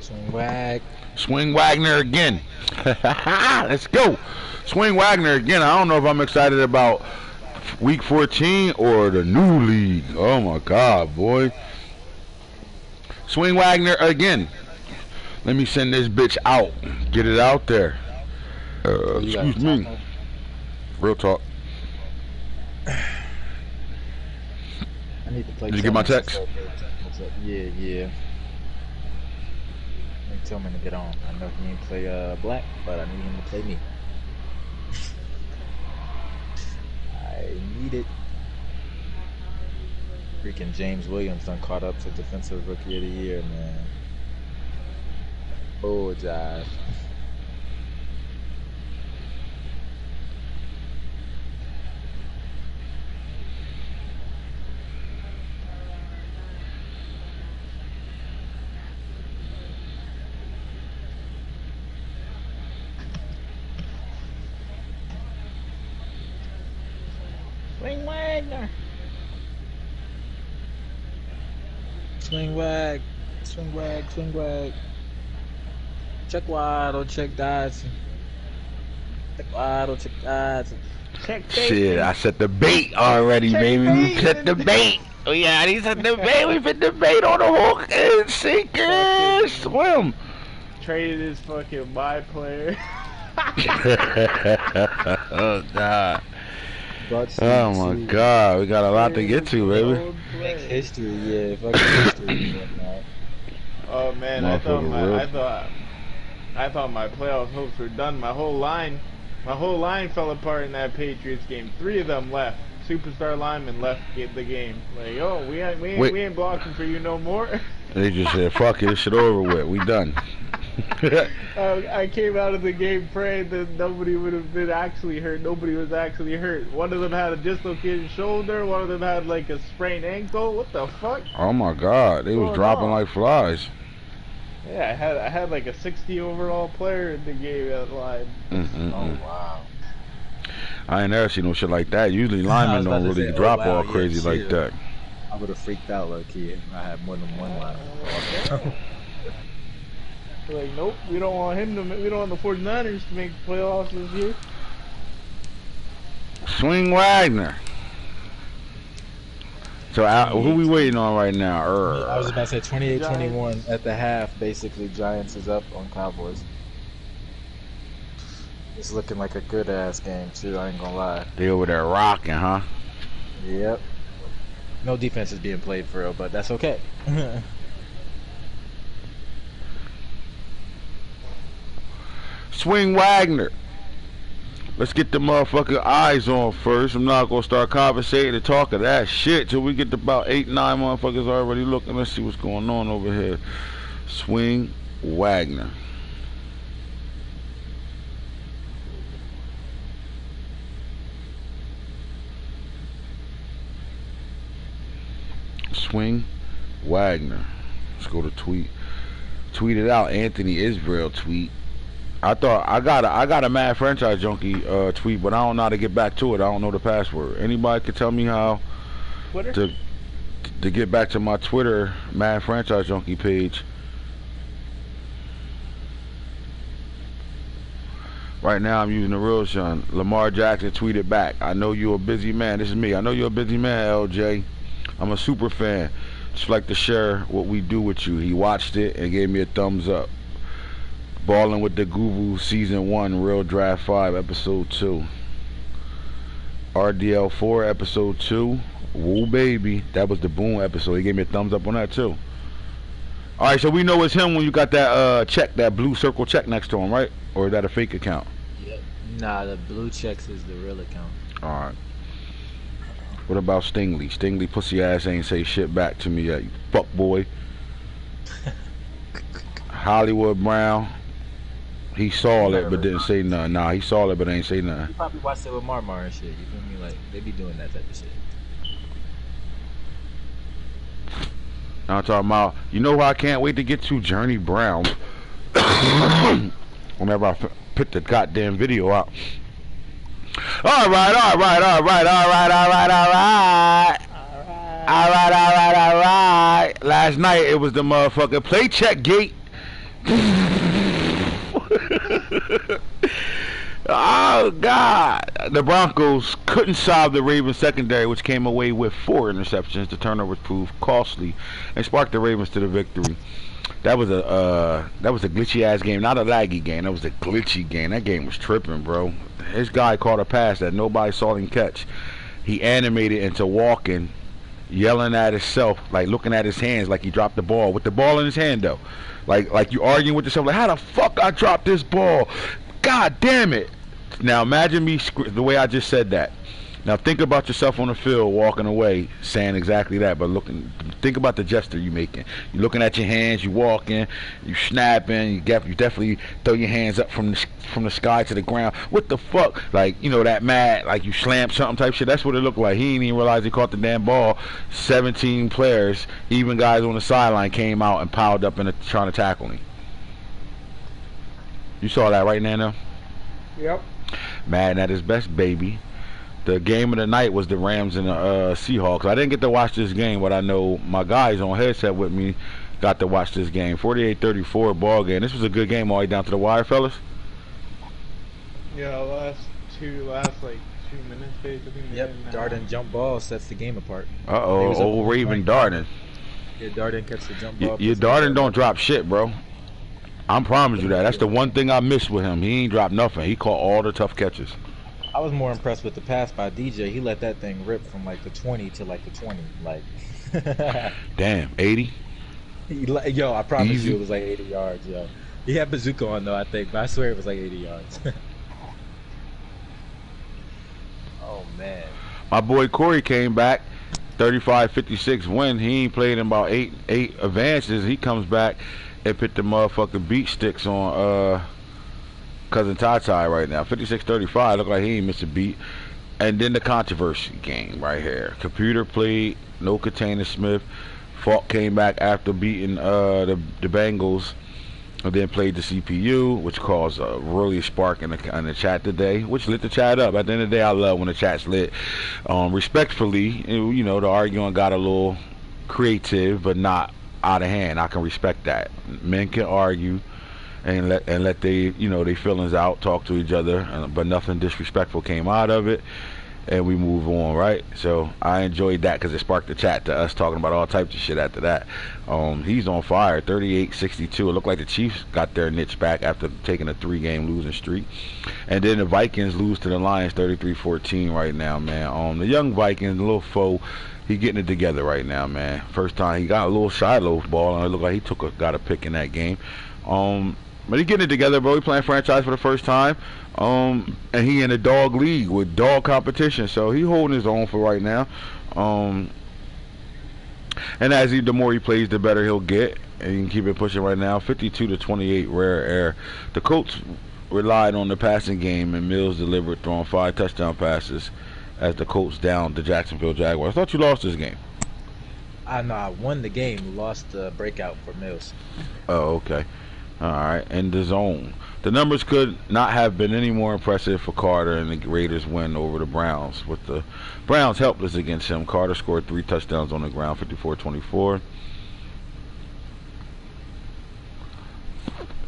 Swing Wag. Swing Wagner again. Let's go. Swing Wagner again. I don't know if I'm excited about week 14 or the new league. Oh my God, boy. Swing Wagner again. Let me send this bitch out. Get it out there. Excuse me. Real talk. I need to play. Did you get my text? Yeah. Tell him to get on. I know he didn't play Black, but I need him to play me. I need it. Freaking James Williams done caught up to Defensive Rookie of the Year, man. Oh, Josh. Swing Wagner. Swing Wag. Swing Wag. Swing Wag. Check Waddle. Check Dodson. Check Waddle. Check Dodson. Check Shit, I set the bait already, baby. We set the bait. Oh yeah, he set the bait. We put the bait on the hook and sink and swim. Traded his fucking my player. Oh God. Oh my God, we got a lot to get to, baby. Make history, yeah. Fucking history. Oh man, I thought my playoff hopes were done. My whole line fell apart in that Patriots game. 3 of them left. Superstar linemen left the game. Like, oh, we ain't blocking for you no more. They just said, "Fuck it, this shit over with. We done." I came out of the game praying that nobody would have been actually hurt. Nobody was actually hurt. One of them had a dislocated shoulder. One of them had like a sprained ankle. What the fuck? Oh my God, they was dropping like flies. Yeah, I had like a 60 overall player in the game at line. Oh wow. I ain't never seen no shit like that. Usually linemen don't really drop all crazy like that. I would have freaked out low key if I had more than one lineman. Like, nope, we don't want him to. We don't want the 49ers to make the playoffs this year. Swing Wagner. So who we waiting on right now? I was about to say 28-21 at the half. Basically, Giants is up on Cowboys. It's looking like a good ass game too. I ain't gonna lie. They over there rocking, huh? Yep. No defense is being played for real, but that's okay. Swing Wagner. Let's get the motherfucking eyes on first. I'm not gonna start conversating and talking that shit till we get to about 8, 9 motherfuckers already looking. Let's see what's going on over here. Swing Wagner. Swing Wagner. Let's go to tweet. Tweet it out. Anthony Israel tweet. I thought I got a Mad Franchise Junkie tweet, but I don't know how to get back to it. I don't know the password. Anybody could tell me how to get back to my Twitter Mad Franchise Junkie page? Right now I'm using the real Sean. Lamar Jackson tweeted back. I know you're a busy man. This is me. I know you're a busy man, LJ. I'm a super fan. Just like to share what we do with you. He watched it and gave me a thumbs up. Balling with the Guru Season 1, Real Draft 5, Episode 2. RDL4, Episode 2. Woo baby. That was the Boom episode. He gave me a thumbs up on that too. Alright, so we know it's him when you got that check, that blue circle check next to him, right? Or is that a fake account? Yep. Nah, the blue checks is the real account. Alright. What about Stingley? Stingley pussy ass ain't say shit back to me yet, you fuck boy. Hollywood Brown. He saw it but didn't say nothing. Nah, he saw it but ain't say nothing. You probably watched it with Marmar and shit. You feel me? Like, they be doing that type of shit. Now I'm talking about, you know who I can't wait to get to? Journey Brown. Whenever I put the goddamn video out. Alright. Last night it was the motherfucking play check gate. Oh God! The Broncos couldn't solve the Ravens secondary, which came away with 4 interceptions. The turnovers proved costly and sparked the Ravens to the victory. That was a glitchy ass game, not a laggy game. That was a glitchy game. That game was tripping, bro. His guy caught a pass that nobody saw him catch. He animated into walking, yelling at himself, like looking at his hands, like he dropped the ball with the ball in his hand though, like you arguing with yourself, like how the fuck I dropped this ball? God damn it! Now imagine me the way I just said that. Now think about yourself on the field walking away saying exactly that, but think about the gesture you making. You looking at your hands, you walking, you snapping, you definitely throw your hands up from the sky to the ground. What the fuck? Like, you know, that mad, like you slammed something type shit. That's what it looked like. He didn't even realize he caught the damn ball. 17 players, even guys on the sideline, came out and piled up and trying to tackle him. You saw that right, Nano? Yep. Madden at his best, baby. The game of the night was the Rams and the Seahawks. I didn't get to watch this game, but I know my guys on headset with me got to watch this game. 48-34 ball game. This was a good game all the way down to the wire, fellas. Yeah, last like 2 minutes basically. Yep, Darden jump ball sets the game apart. Uh-oh, old Raven Darden. Yeah, Darden catch the jump ball. Your Darden don't drop shit, bro. I promise you that. That's the one thing I missed with him. He ain't dropped nothing. He caught all the tough catches. I was more impressed with the pass by DJ. He let that thing rip from like the 20 to like the 20. Like, damn, 80? Yo, I promise Easy. you it was like 80 yards, yo. He had bazooka on though, I think, but I swear it was like 80 yards. Oh, man. My boy Corey came back, 35-56 win. He ain't played in about eight advances. He comes back and put the motherfucking beat sticks on Cousin Ty right now. 56-35. Look like he ain't missed a beat. And then the controversy game right here. Computer played, no Container Smith. Falk came back after beating the Bengals, and then played the CPU, which caused a really spark in the chat today, which lit the chat up. At the end of the day, I love when the chat's lit. Respectfully, you know, the arguing got a little creative, but not out of hand. I can respect that. Men can argue and let they, you know, their feelings out, talk to each other, but nothing disrespectful came out of it, and we move on, right? So I enjoyed that because it sparked the chat to us talking about all types of shit after that. He's on fire, 38-62. It looked like the Chiefs got their niche back after taking a 3-game losing streak, and then the Vikings lose to the Lions 33-14 right now, man. The young Vikings, the little foe, he getting it together right now, man. First time he got a little Shiloh ball, and it looked like he got a pick in that game. But he getting it together, bro. He playing franchise for the first time. And he in a dog league with dog competition. So he holding his own for right now. And the more he plays, the better he'll get. And he can keep it pushing right now. 52-28 rare air. The Colts relied on the passing game, and Mills delivered, throwing 5 touchdown passes as the Colts down the Jacksonville Jaguars. I thought you lost this game. I know I won the game, lost the breakout for Mills. Oh, okay. Alright, in the zone. The numbers could not have been any more impressive for Carter, and the Raiders win over the Browns. With the Browns helpless against him, Carter scored 3 touchdowns on the ground, 54-24.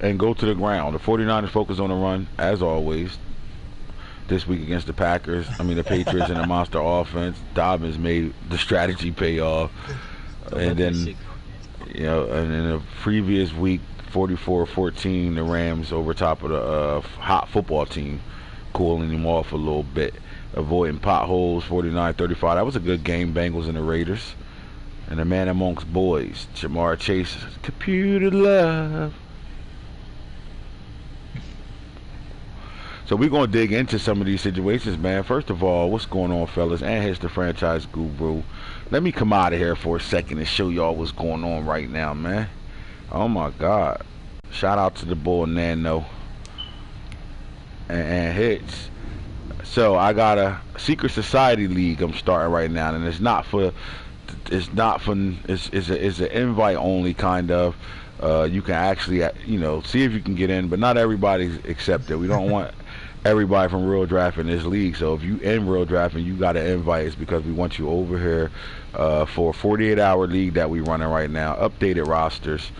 And go to the ground. The 49ers focus on the run, as always. This week against the Patriots in a monster offense. Dobbins made the strategy pay off. And then, you know, and in the previous week, 44-14, the Rams over top of the hot football team, cooling them off a little bit, avoiding potholes. 49-35. That was a good game. Bengals and the Raiders, and the man amongst boys, Jamar Chase, computer love. So we're gonna dig into some of these situations, man. First of all, what's going on, fellas? AntHits, the franchise guru. Let me come out of here for a second and show y'all what's going on right now, man. Oh my God! Shout out to the boy Nano and AntHits. So I got a secret society league I'm starting right now, and it's an invite only kind of. You can actually, you know, see if you can get in, but not everybody's accepted. We don't want everybody from Real Draft in this league. So if you in Real Draft and you got an invite, it's because we want you over here for a 48-hour league that we running right now. Updated rosters.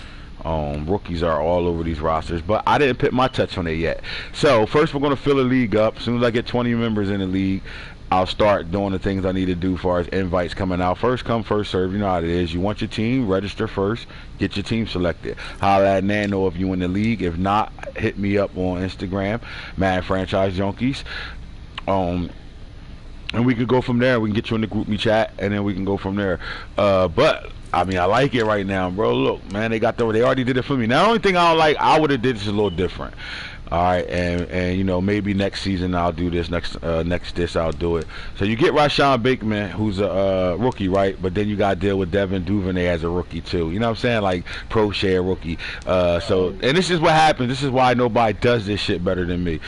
Rookies are all over these rosters, but I didn't put my touch on it yet. So first we're going to fill the league up. As soon as I get 20 members in the league, I'll start doing the things I need to do as far as invites coming out. First come, first serve. You know how it is. You want your team, register first, get your team selected. Holla at Nano if you in the league. If not, hit me up on Instagram, Madden Franchise Junkies. And we can go from there. We can get you in the group me chat, and then we can go from there. But I mean, I like it right now, bro. Look, man, they already did it for me. Now, the only thing I don't like, I would have did this a little different. All right, and you know, maybe next season I'll do this. Next this I'll do it. So you get Rashawn Bateman, who's a rookie, right? But then you got to deal with Devin Duvernay as a rookie too. You know what I'm saying? Like pro share rookie. And this is what happens. This is why nobody does this shit better than me.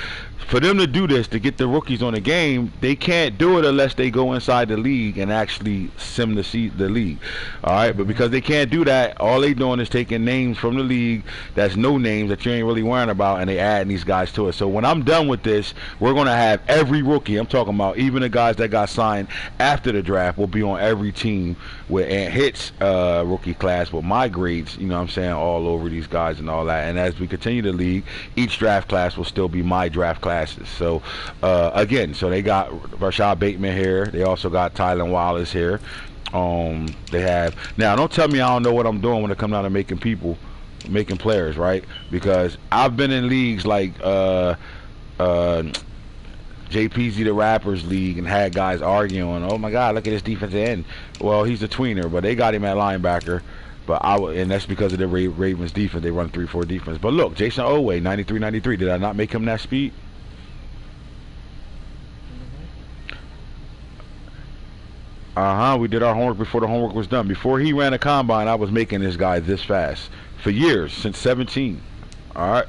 For them to do this, to get the rookies on the game, they can't do it unless they go inside the league and actually sim the league. All right, but because they can't do that, all they doing is taking names from the league that's no names that you ain't really worrying about, and they adding these guys to it. So when I'm done with this, we're gonna have every rookie. I'm talking about even the guys that got signed after the draft will be on every team with AntHits rookie class with my grades. You know what I'm saying, all over these guys and all that. And as we continue the league, each draft class will still be my draft class. So again, so they got Rashad Bateman here. They also got Tylen Wallace here. They have now. Don't tell me I don't know what I'm doing when it comes down to making players, right? Because I've been in leagues like JPZ the Rappers League and had guys arguing. Oh my God, look at this defensive end. Well, he's a tweener, but they got him at linebacker. But and that's because of the Ravens defense. They run 3-4 defense. But look, Jason Oweh, 93-93. Did I not make him that speed? We did our homework before the homework was done. Before he ran a combine, I was making this guy this fast for years, since 17. All right.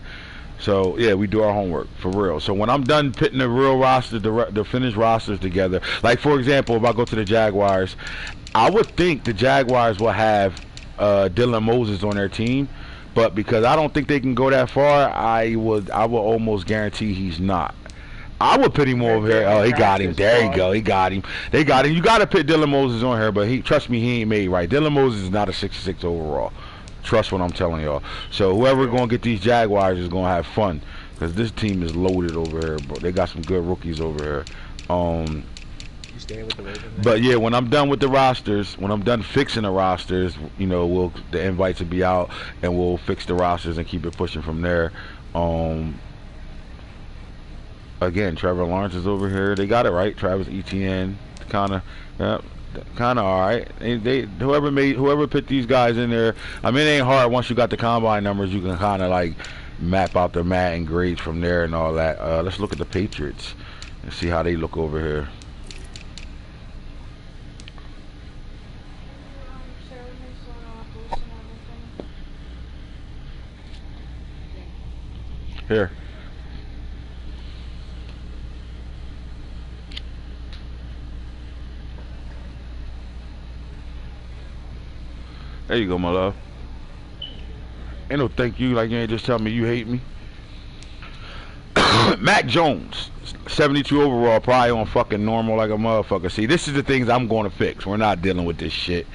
So yeah, we do our homework for real. So when I'm done putting the real roster, the finished rosters together, like for example, if I go to the Jaguars, I would think the Jaguars will have Dylan Moses on their team, but because I don't think they can go that far, I will almost guarantee he's not. I would put him over here. Oh, he got him. There you go. He got him. They got him. You got to put Dylan Moses on here, but trust me, he ain't made right. Dylan Moses is not a 66 overall. Trust what I'm telling y'all. So whoever going to get these Jaguars is going to have fun, because this team is loaded over here, bro. They got some good rookies over here. You staying with the Ravens? But yeah, when I'm done with the rosters, when I'm done fixing the rosters, you know, the invites will be out, and we'll fix the rosters and keep it pushing from there. Again, Trevor Lawrence is over here. They got it right. Travis Etienne, kind of all right. Whoever put these guys in there. I mean, it ain't hard once you got the combine numbers. You can kind of like map out the Madden grades from there and all that. Let's look at the Patriots and see how they look over here. Here. There you go, my love. Ain't no thank you, like you ain't just telling me you hate me. Mac Jones, 72 overall, probably on fucking normal like a motherfucker. See, this is the things I'm going to fix. We're not dealing with this shit.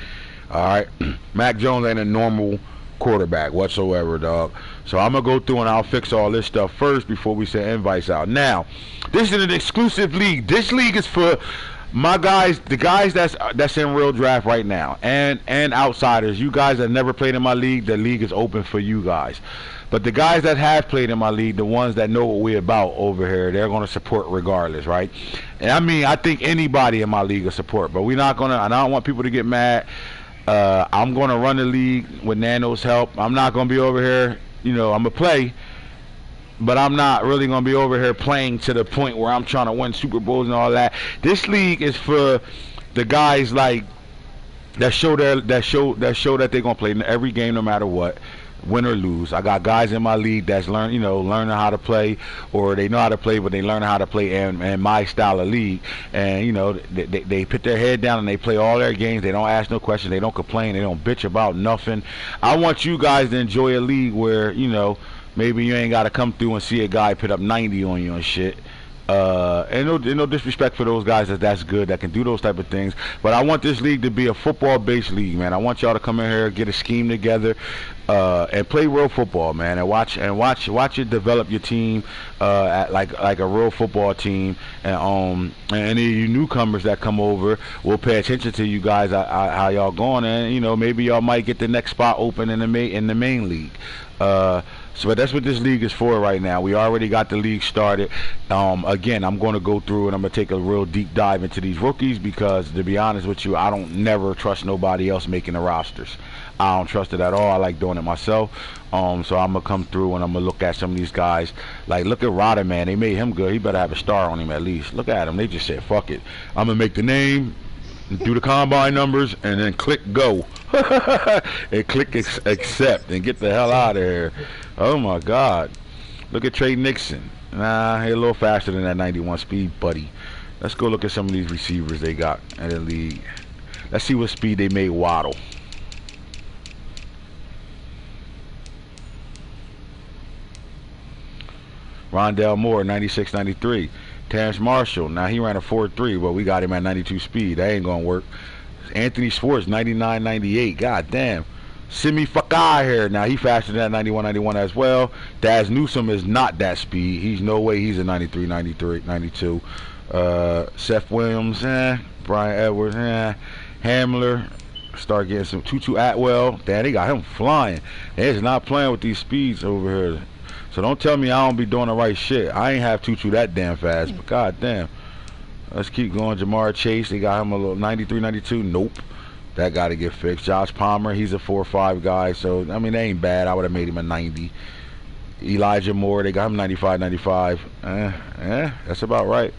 Alright? Mac Jones ain't a normal quarterback whatsoever, dog. So I'm going to go through and I'll fix all this stuff first before we send invites out. Now, this is an exclusive league. This league is for my guys, the guys that's in real draft right now, and outsiders. You guys that never played in my league, the league is open for you guys. But the guys that have played in my league, the ones that know what we're about over here, they're going to support regardless, right? And I mean, I think anybody in my league will support, but we're not going to, and I don't want people to get mad. I'm going to run the league with Nano's help. I'm not going to be over here, you know, I'm going to play, but I'm not really going to be over here playing to the point where I'm trying to win Super Bowls and all that. This league is for the guys like that show that they're going to play in every game no matter what, win or lose. I got guys in my league that's learning how to play, or they know how to play, but they learn how to play in my style of league. And you know, they put their head down and they play all their games. They don't ask no questions. They don't complain. They don't bitch about nothing. I want you guys to enjoy a league where, you know, maybe you ain't got to come through and see a guy put up 90 on you and shit. And no disrespect for those guys that's good, that can do those type of things. But I want this league to be a football-based league, man. I want y'all to come in here, get a scheme together, and play real football, man. And watch it develop your team, at like a real football team. And any of you newcomers that come over, we'll pay attention to you guys, how y'all going, and maybe y'all might get the next spot open in the main league. So that's what this league is for right now. We already got the league started. Again, I'm going to go through and I'm going to take a real deep dive into these rookies because, to be honest with you, I don't never trust nobody else making the rosters. I don't trust it at all. I like doing it myself. So I'm going to come through and I'm going to look at some of these guys. Like, look at Rodder, man. They made him good. He better have a star on him at least. Look at him. They just said, fuck it. I'm going to make the name, do the combine numbers, and then click go. And click accept and get the hell out of here. Oh my God. Look at Trey Nixon. Nah, he's a little faster than that 91 speed, buddy. Let's go look at some of these receivers they got in the league. Let's see what speed they made Waddle. Rondell Moore, 96, 93. Terrence Marshall, now he ran a 4.3, but we got him at 92 speed. That ain't gonna work. Anthony Schwartz, 99, 98. God damn. Send me fuck out here. Now he faster than that 91, 91 as well. Daz Newsome is not that speed. He's no way he's a 93, 93, 92. Seth Williams, Brian Edwards, Hamler. Start getting some Tutu Atwell. Damn, they got him flying. They're just not playing with these speeds over here. So don't tell me I don't be doing the right shit. I ain't have Tutu that damn fast, but god damn. Let's keep going. Jamar Chase, they got him a little 93, 92. Nope. That got to get fixed. Josh Palmer, he's a 4.5 guy. So, I mean, they ain't bad. I would have made him a 90. Elijah Moore, they got him 95, 95. That's about right.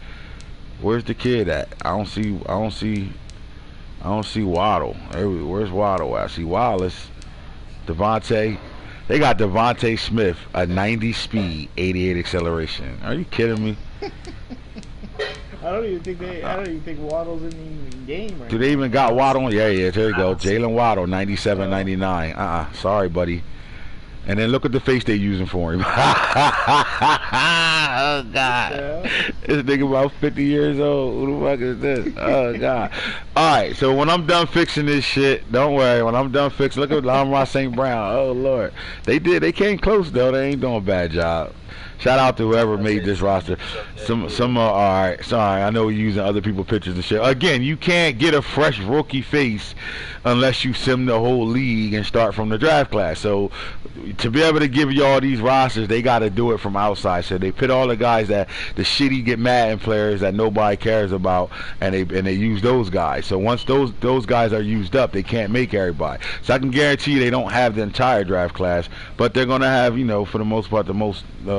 Where's the kid at? I don't see Waddle. Where's Waddle at? I see Wallace. Devontae. They got Devontae Smith, a 90 speed, 88 acceleration. Are you kidding me? I don't even think Waddle's in the game right Do they even got Waddle? Yeah, there you go. Jalen Waddle, 97, 99. Sorry, buddy. And then look at the face they using for him. Oh, God. Yeah. This nigga about 50 years old. Who the fuck is this? Oh, God. All right, so when I'm done fixing this shit, don't worry. When I'm done fixing, look at Amon-Ra St. Brown. Oh, Lord. They came close, though. They ain't doing a bad job. Shout out to whoever made this roster. Some all right. Sorry, I know we're using other people's pictures and shit. Again, you can't get a fresh rookie face unless you sim the whole league and start from the draft class. So to be able to give you all these rosters, they got to do it from outside. So they put all the guys that the shitty get Madden players that nobody cares about, and they use those guys. So once those guys are used up, they can't make everybody. So I can guarantee you they don't have the entire draft class, but they're gonna have, for the most part, the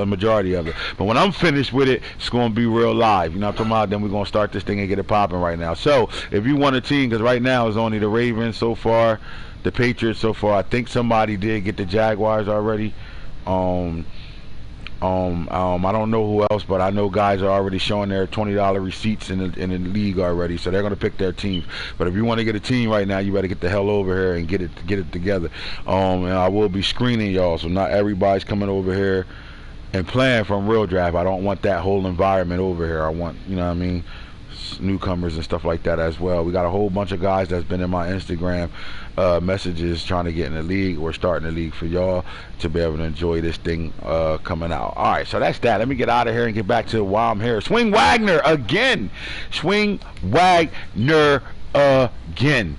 majority of it. But when I'm finished with it, it's gonna be real live. You know what I'm talking about? Then we're gonna start this thing and get it popping right now. So if you want a team, because right now it's only the Ravens so far, the Patriots so far. I think somebody did get the Jaguars already. I don't know who else, but I know guys are already showing their $20 receipts in the league already, so they're gonna pick their teams. But if you want to get a team right now, you better get the hell over here and get it together. And I will be screening y'all, so not everybody's coming over here and playing from real draft. I don't want that whole environment over here. I want, you know what I mean, newcomers and stuff like that as well. We got a whole bunch of guys that's been in my Instagram messages trying to get in the league. We're starting the league for y'all to be able to enjoy this thing coming out. All right, so that's that. Let me get out of here and get back to why I'm here. Swing Wagner again. Swing Wagner again.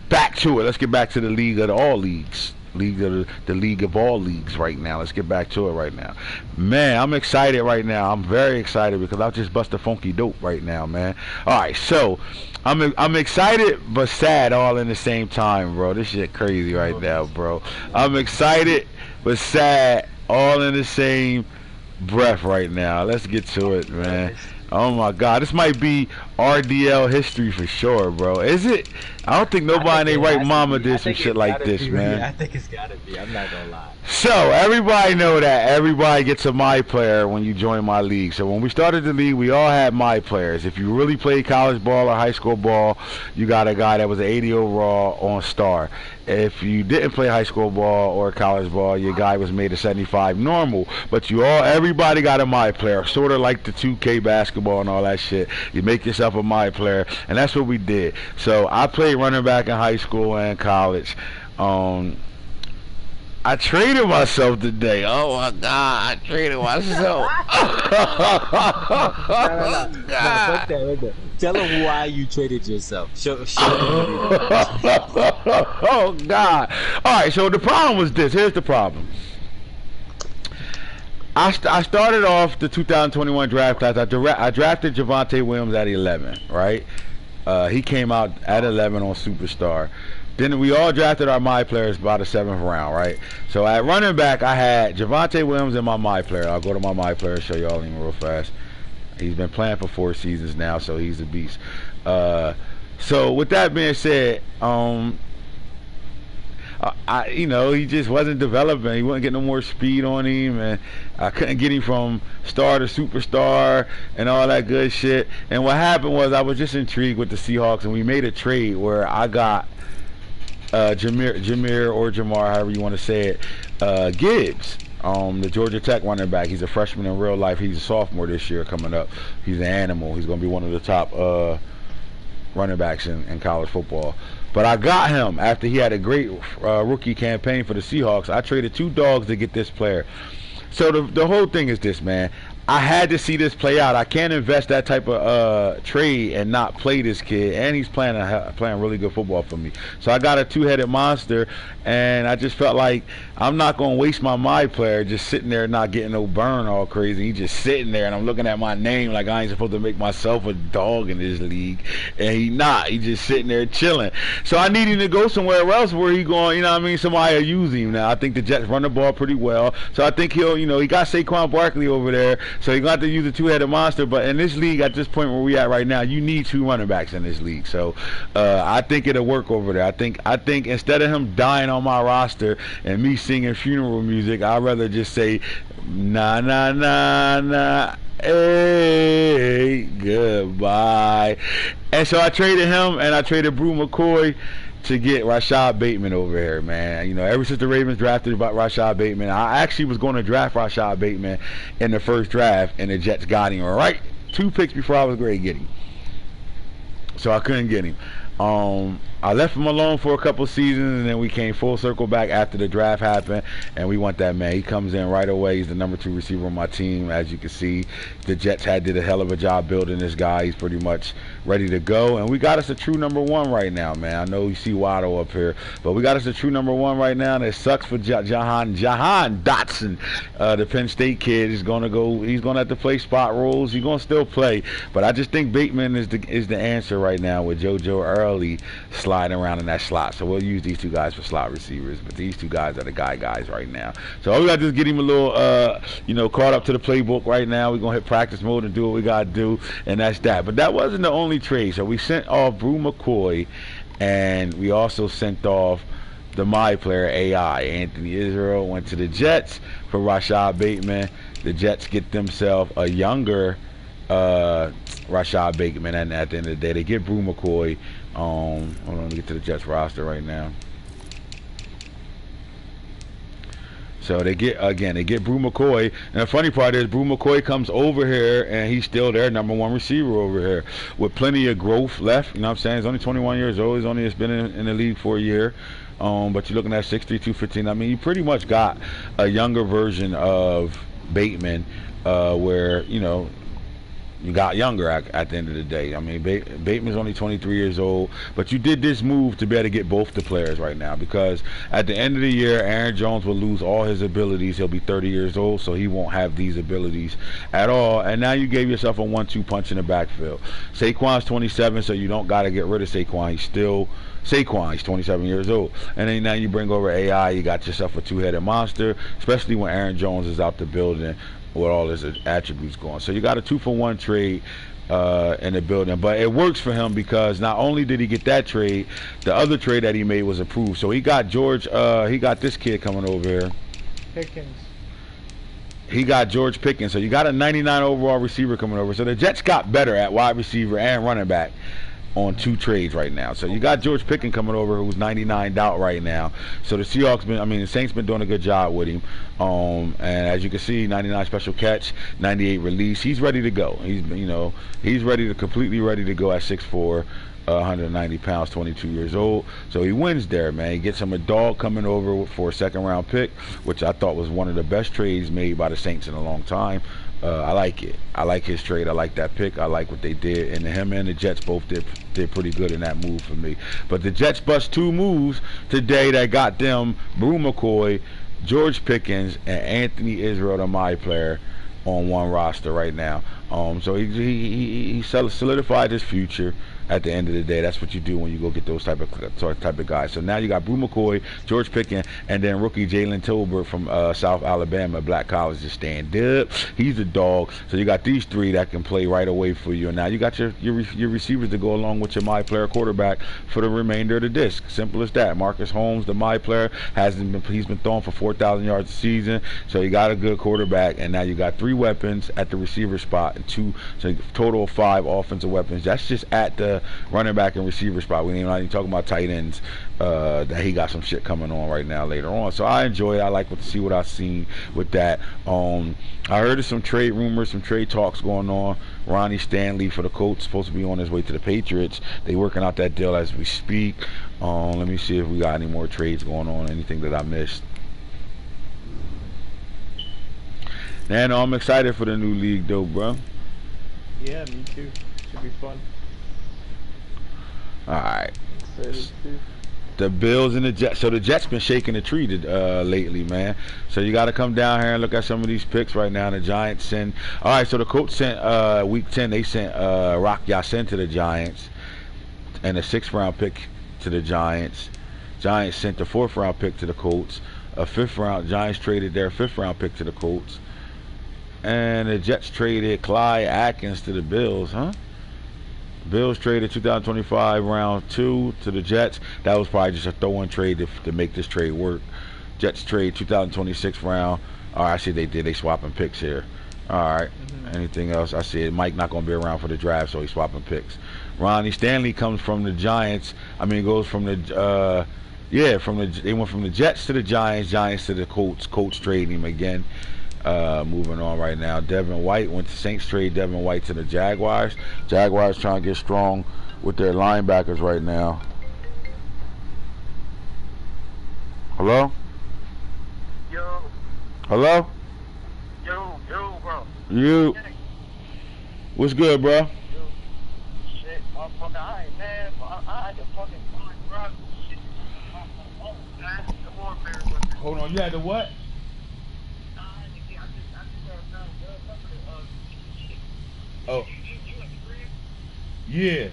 Back to it. Let's get back to the league of all leagues. The league of all leagues right now. Let's get back to it right now. Man, I'm excited right now. I'm very excited because I just bust a funky dope right now, man. All right, so I'm excited but sad all in the same time, bro. This shit crazy right now, bro. I'm excited but sad all in the same breath right now. Let's get to it, man. Oh my God, this might be RDL history for sure, bro. Is it? I don't think nobody in their right mama did some shit like this, man. I think it's gotta be. I'm not gonna lie. So everybody know that everybody gets a my player when you join my league. So when we started the league, we all had my players. If you really played college ball or high school ball, you got a guy that was an 80 overall on star. If you didn't play high school ball or college ball, your guy was made a 75 normal. But everybody got a my player, sort of like the 2K basketball and all that shit. You make yourself a my player, and that's what we did. So I played running back in high school and college. I traded myself today. Oh my God, I traded myself. No, tell them why you traded yourself. Show Oh God. All right, so the problem was this. Here's the problem. I started off the 2021 draft class. I drafted Javonte Williams at 11, right? He came out at 11 on Superstar. Then we all drafted our my players by the 7th round, right? So at running back, I had Javonte Williams in my my player. I'll go to my my player and show y'all him real fast. He's been playing for 4 seasons now, so he's a beast. So with that being said, he just wasn't developing. He wasn't getting no more speed on him, and I couldn't get him from star to superstar and all that good shit. And what happened was I was just intrigued with the Seahawks, and we made a trade where I got Jameer or Jamar, however you want to say it, Gibbs, the Georgia Tech running back. He's a freshman in real life. He's a sophomore this year coming up. He's an animal. He's going to be one of the top running backs in college football. But I got him after he had a great rookie campaign for the Seahawks. I traded 2 dogs to get this player. So the whole thing is this, man. I had to see this play out. I can't invest that type of trade and not play this kid. And he's playing really good football for me. So I got a 2-headed monster, and I just felt like I'm not going to waste my player just sitting there not getting no burn all crazy. He's just sitting there, and I'm looking at my name like I ain't supposed to make myself a dog in this league. And he not. He just sitting there chilling. So I need him to go somewhere else where he going, somebody will use him now. I think the Jets run the ball pretty well. So I think he'll, he got Saquon Barkley over there. So you're going to have to use a 2-headed monster. But in this league, at this point where we at right now, you need 2 running backs in this league. So I think it'll work over there. I think instead of him dying on my roster and me singing funeral music, I'd rather just say, nah, nah, nah, nah. Hey, goodbye. And so I traded him, and I traded Brew McCoy to get Rashad Bateman over here, man. Ever since the Ravens drafted about Rashad Bateman, I actually was going to draft Rashad Bateman in the first draft, and the Jets got him right 2 picks before I was ready to get him. So I couldn't get him. I left him alone for a couple seasons, and then we came full circle back after the draft happened, and we want that man. He comes in right away. He's the number 2 receiver on my team. As you can see, the Jets did a hell of a job building this guy. He's pretty much ready to go, and we got us a true number 1 right now, man. I know you see Waddle up here, but we got us a true number 1 right now, and it sucks for Jahan Dotson, the Penn State kid. He's gonna have to play spot roles. He's gonna still play, but I just think Bateman is the answer right now with JoJo Early sliding around in that slot. So we'll use these 2 guys for slot receivers, but these 2 guys are the guys right now. So all we gotta do is get him a little caught up to the playbook right now. We're gonna hit practice mode and do what we gotta do, and that's that. But that wasn't the only trade. So we sent off Brew McCoy, and we also sent off the my player AI. Anthony Israel went to the Jets for Rashad Bateman. The Jets get themselves a younger Rashad Bateman, and at the end of the day they get Brew McCoy. Hold on, let me get to the Jets roster right now. So they get Brew McCoy, and the funny part is Brew McCoy comes over here and he's still their number 1 receiver over here with plenty of growth left. You know what I'm saying? He's only 21 years old. He's only just been in the league for a year. But you're looking at 6'3", 215. I mean, you pretty much got a younger version of Bateman, where you got younger at the end of the day. I mean, Bateman's only 23 years old, but you did this move to be able to get both the players right now, because at the end of the year, Aaron Jones will lose all his abilities. He'll be 30 years old, so he won't have these abilities at all. And now you gave yourself a 1-2 punch in the backfield. Saquon's 27, so you don't got to get rid of Saquon. He's still Saquon. He's 27 years old. And then now you bring over AI, you got yourself a 2-headed monster, especially when Aaron Jones is out the building with all his attributes going. So you got a 2-for-1 trade in the building. But it works for him because not only did he get that trade, the other trade that he made was approved. So he got he got this kid coming over here. Pickens. He got George Pickens. So you got a 99 overall receiver coming over. So the Jets got better at wide receiver and running back on 2 trades right now. So you got George Pickens coming over who's 99'd out right now. So the the Saints been doing a good job with him. And as you can see, 99 special catch, 98 release. He's ready to go. He's completely ready to go at 6'4", 190 pounds, 22 years old. So he wins there, man. He gets him a dog coming over for a 2nd round pick, which I thought was one of the best trades made by the Saints in a long time. I like it. I like his trade. I like that pick. I like what they did. And him and the Jets both did pretty good in that move for me. But the Jets bust 2 moves today that got them Brew McCoy, George Pickens, and Anthony Israel, the my player, on one roster right now. So he solidified his future. At the end of the day, that's what you do when you go get those type of guys. So now you got Brew McCoy, George Pickens, and then rookie Jalen Tolbert from South Alabama, Black College, just stand up. He's a dog. So you got these 3 that can play right away for you. And now you got your receivers to go along with your my player quarterback for the remainder of the disc. Simple as that. Marcus Holmes, the my player, he's been throwing for 4,000 yards a season. So you got a good quarterback, and now you got 3 weapons at the receiver spot and 2, so total of 5 offensive weapons. That's just at the running back and receiver spot. We ain't even talking about tight ends. That he got some shit coming on right now later on. So I enjoy it. I like to see what I've seen with that. I heard of some trade rumors, some trade talks going on. Ronnie Stanley for the Colts supposed to be on his way to the Patriots. They working out that deal as we speak. Let me see if we got any more trades going on. Anything that I missed. Man, I'm excited for the new league though, bro. Yeah, me too. Should be fun. Alright. Excited too. The Bills and the Jets. So the Jets been shaking the tree lately, man. So you got to come down here and look at some of these picks right now. The Giants send. All right, so the Colts sent week 10. They sent Rock Ya-Sin to the Giants, and a 6th round pick to the Giants. Giants sent the 4th round pick to the Colts. A 5th round. Giants traded their 5th round pick to the Colts, and the Jets traded Clyde Atkins to the Bills, huh? Bills traded 2025 round 2 to the Jets. That was probably just a throw-in trade to make this trade work. Jets trade 2026 round. All right, I see they did. They swapping picks here. All right. Anything else? I see it. Mike not going to be around for the draft, so he's swapping picks. Ronnie Stanley comes from the Giants. Goes from the they went from the Jets to the Giants, Giants to the Colts. Colts trading him again. Moving on right now. Devin White went to Saints, trade Devin White to the Jaguars. Jaguars trying to get strong with their linebackers right now. Hello? Yo. Hello? Yo, bro. You? What's good, bro? Yo. Shit, motherfucker, man. I had to fucking find, bro. Shit. Man, the warfare. Hold on, you had the what? Oh. Yeah.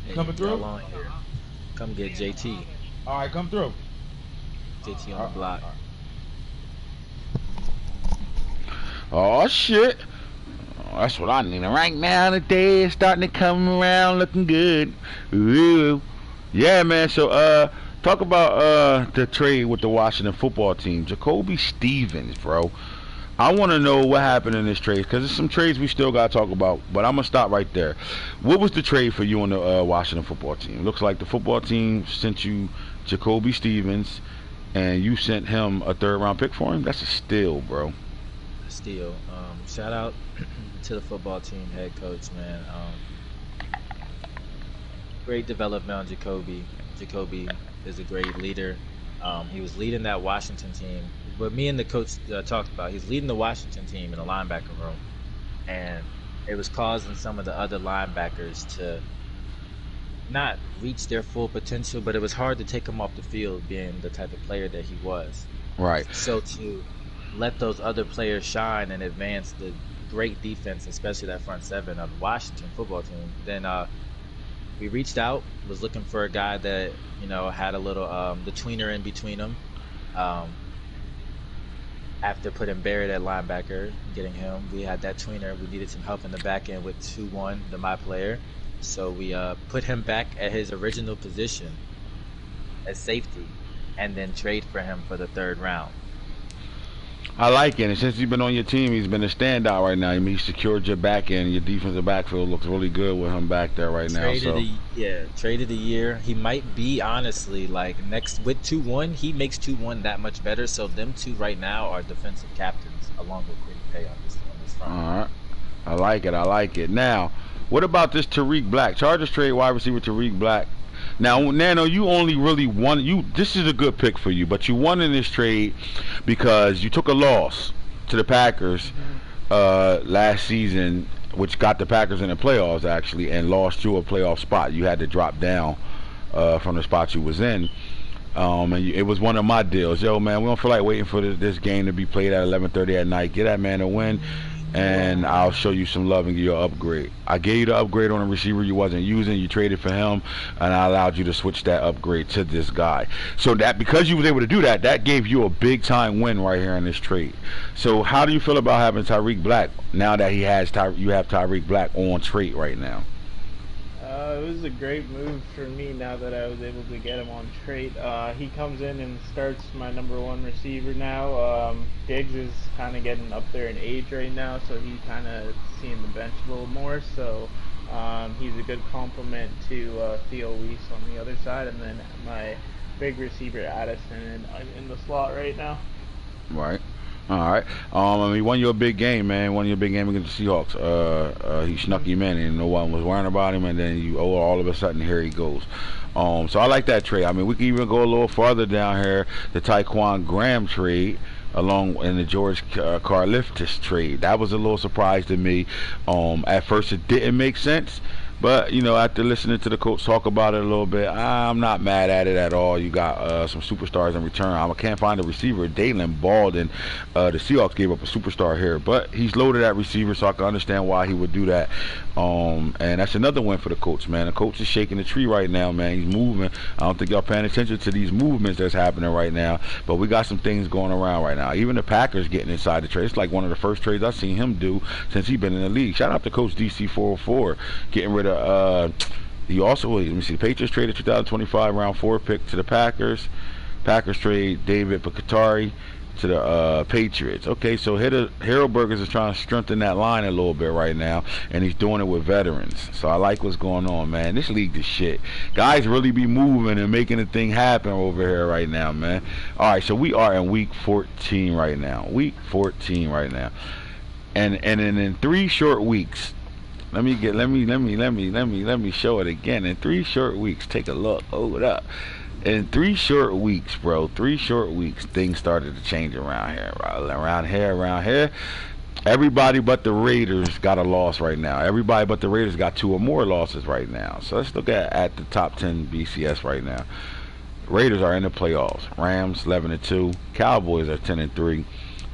Hey, Coming through? y'all on here. Come get JT. All right, come through. JT on the block. Oh shit. That's what I need right now. The day is starting to come around looking good. Ooh. Yeah, man. So talk about the trade with the Washington football team. Jacoby Stevens, bro. I want to know what happened in this trade, because there's some trades we still got to talk about, but I'm going to stop right there. What was the trade for you on the Washington football team? Looks like the football team sent you Jacoby Stevens, and you sent him a 3rd round pick for him? That's a steal, bro. Steal. Shout out to the football team head coach, man. Great development on Jacoby. Jacoby is a great leader. He was leading that Washington team. What me and the coach talked about, he's leading the Washington team in the linebacker room, and it was causing some of the other linebackers to not reach their full potential, but it was hard to take him off the field being the type of player that he was. Right. So to let those other players shine and advance the great defense, especially that front 7 of the Washington football team, then we reached out, was looking for a guy that, had a little the tweener in between them. after putting Barrett at linebacker, getting him, we had that tweener. We needed some help in the back end with 2-1, the my player. So we put him back at his original position as safety, and then trade for him for the third round. I like it, and since he's been on your team, he's been a standout right now. I mean, he secured your back end. Your defensive backfield looks really good with him back there right now. So Trade of the year. He might be honestly like next with 2-1. He makes 2-1 that much better. So them two right now are defensive captains along with Quiddy Pay on this front. all right, I like it. I like it. Now, what about this Tariq Black Chargers trade wide receiver Tariq Black? Now, Nano, you only really won. This is a good pick for you, but you won in this trade because you took a loss to the Packers last season, which got the Packers in the playoffs actually, and lost you a playoff spot. You had to drop down from the spot you was in. It was one of my deals. Yo, man, we don't feel like waiting for this game to be played at 11:30 at night. Get that man a win, and I'll show you some love and give you an upgrade. I gave you the upgrade on a receiver you wasn't using. You traded for him, and I allowed you to switch that upgrade to this guy. So that because you was able to do that, that gave you a big time win right here in this trade. So how do you feel about having Tariq Black now that you have Tariq Black on trade right now? It was a great move for me now that I was able to get him on trade. He comes in and starts my #1 receiver now. Diggs is kind of getting up there in age right now, so he's kind of seeing the bench a little more. So he's a good complement to Theo Weiss on the other side, and then my big receiver Addison in the slot right now. Right. All right. He won you a big game, man. Won you a big game against the Seahawks. He snuck him in, and no one was worrying about him. And then all of a sudden, here he goes. So I like that trade. I mean, we can even go a little farther down here. The Taekwon Graham trade, along in the George Karlaftis trade. That was a little surprise to me. At first, it didn't make sense. But, after listening to the coach talk about it a little bit, I'm not mad at it at all. You got some superstars in return. I can't find a receiver. Dalen Baldwin, the Seahawks gave up a superstar here. But he's loaded at receiver, so I can understand why he would do that. And that's another win for the coach, man. The coach is shaking the tree right now, man. He's moving. I don't think y'all paying attention to these movements that's happening right now. But we got some things going around right now. Even the Packers getting inside the trade. It's like one of the first trades I've seen him do since he's been in the league. Shout out to Coach DC404 getting rid of he also, let me see, the Patriots traded 2025 round 4 pick to the Packers. Packers trade David Bakatari to the Patriots. Okay, so Hero Burgers is trying to strengthen that line a little bit right now, and he's doing it with veterans. So I like what's going on, man. This league is shit. Guys really be moving and making the thing happen over here right now, man. All right, so we are in week 14 right now. Week 14 right now, and in 3 short weeks. Let me show it again. In 3 short weeks, take a look. Hold up. In 3 short weeks, bro. 3 short weeks, things started to change around here. Around here. Everybody but the Raiders got a loss right now. Everybody but the Raiders got 2 or more losses right now. So let's look at the top 10 BCS right now. Raiders are in the playoffs. Rams 11-2. Cowboys are 10-3.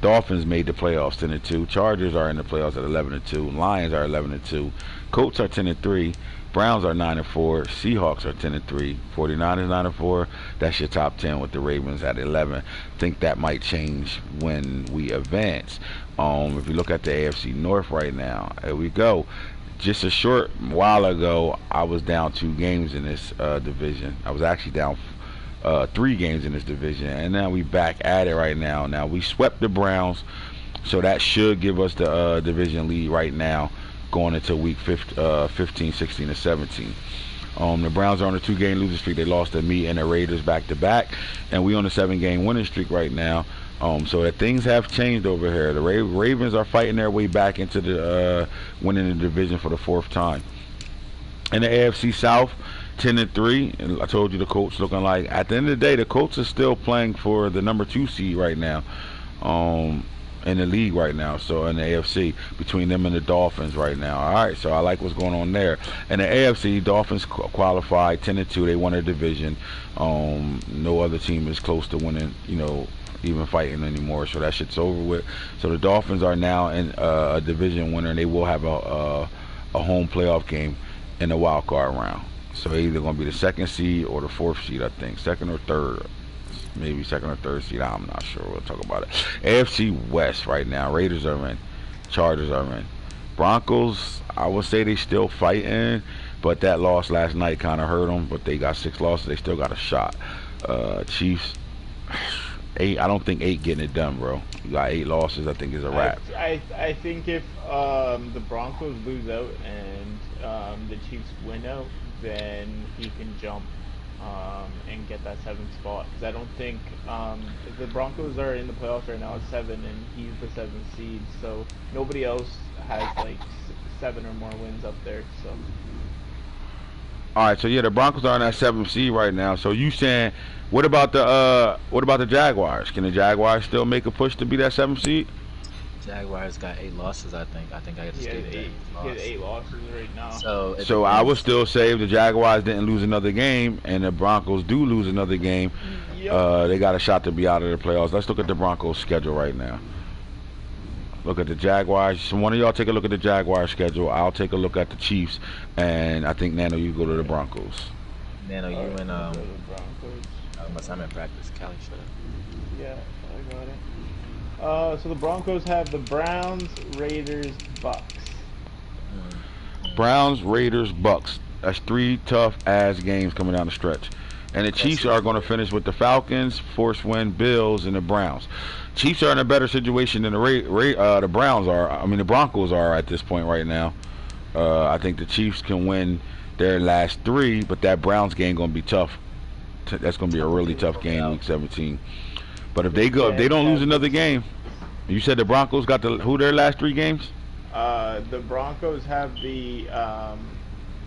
Dolphins made the playoffs 10-2. Chargers are in the playoffs at 11-2. Lions are 11-2. Colts are 10-3. Browns are 9-4. Seahawks are 10-3. 49ers 9-4. That's your top 10 with the Ravens at 11. Think that might change when we advance. If you look at the AFC North right now, here we go. Just a short while ago, I was down 2 games in this division. I was actually down 3 games in this division, and now we back at it right now. Now we swept the Browns, so that should give us the division lead right now going into week 15, 16, and 17. The Browns are on a 2-game losing streak. They lost to me and the Raiders back to back, and we on a 7-game winning streak right now. So that things have changed over here. The Ravens are fighting their way back into the winning the division for the 4th time. In the AFC South, 10-3, and I told you the Colts looking like, at the end of the day, the Colts are still playing for the #2 seed right now, in the league right now. So in the AFC, between them and the Dolphins right now. All right, so I like what's going on there. In the AFC, Dolphins qualified 10-2. They won a division. No other team is close to winning, even fighting anymore. So that shit's over with. So the Dolphins are now in a division winner, and they will have a home playoff game in the wild card round. So they're either going to be the 2nd seed or the 4th seed, I think. 2nd or 3rd. maybe second or third seed. I'm not sure. We'll talk about it. AFC West right now. Raiders are in. Chargers are in. Broncos, I would say they still fighting, but that loss last night kind of hurt them. But they got 6 losses. They still got a shot. Chiefs, 8. I don't think 8 getting it done, bro. You got 8 losses. I think is a wrap. I think if the Broncos lose out and the Chiefs win out, then he can jump and get that 7th spot. Because I don't think the Broncos are in the playoffs right now at 7, and he's the 7th seed. So nobody else has like 7 or more wins up there. So. All right, so yeah, the Broncos are in that 7th seed right now. So you saying, what about the Jaguars? Can the Jaguars still make a push to be that 7th seed? Jaguars got 8 losses, I think. I think I just gave He has 8 losses right now. So I would still say if the Jaguars didn't lose another game and the Broncos do lose another game, they got a shot to be out of the playoffs. Let's look at the Broncos schedule right now. Look at the Jaguars. So one of y'all take a look at the Jaguars schedule. I'll take a look at the Chiefs, and I think Nano, you go to the Broncos. Nano, you and Broncos. I'm in practice. Callie, shut up. Yeah, I got it. So the Broncos have the Browns, Raiders, Bucks. Browns, Raiders, Bucks. That's 3 tough ass games coming down the stretch. And the Chiefs are going to finish with the Falcons, force win, Bills, and the Browns. Chiefs are in a better situation than the Browns are. I mean, the Broncos are at this point right now. I think the Chiefs can win their last 3, but that Browns game going to be tough. That's going to be a really tough game, week 17. But if they don't lose another game, you said the Broncos got who their last 3 games? The Broncos have the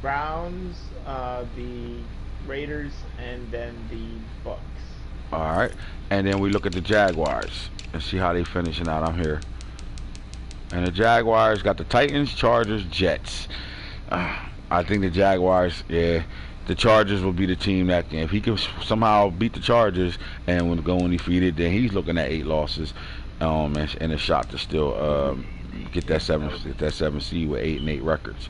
Browns, the Raiders, and then the Bucks. All right, and then we look at the Jaguars and see how they finishing out. I'm here, and the Jaguars got the Titans, Chargers, Jets. I think the Jaguars, the Chargers will be the team that can, if he can somehow beat the Chargers and when go undefeated, then he's looking at 8 losses, and a shot to still get that 7 seed with 8-8 records.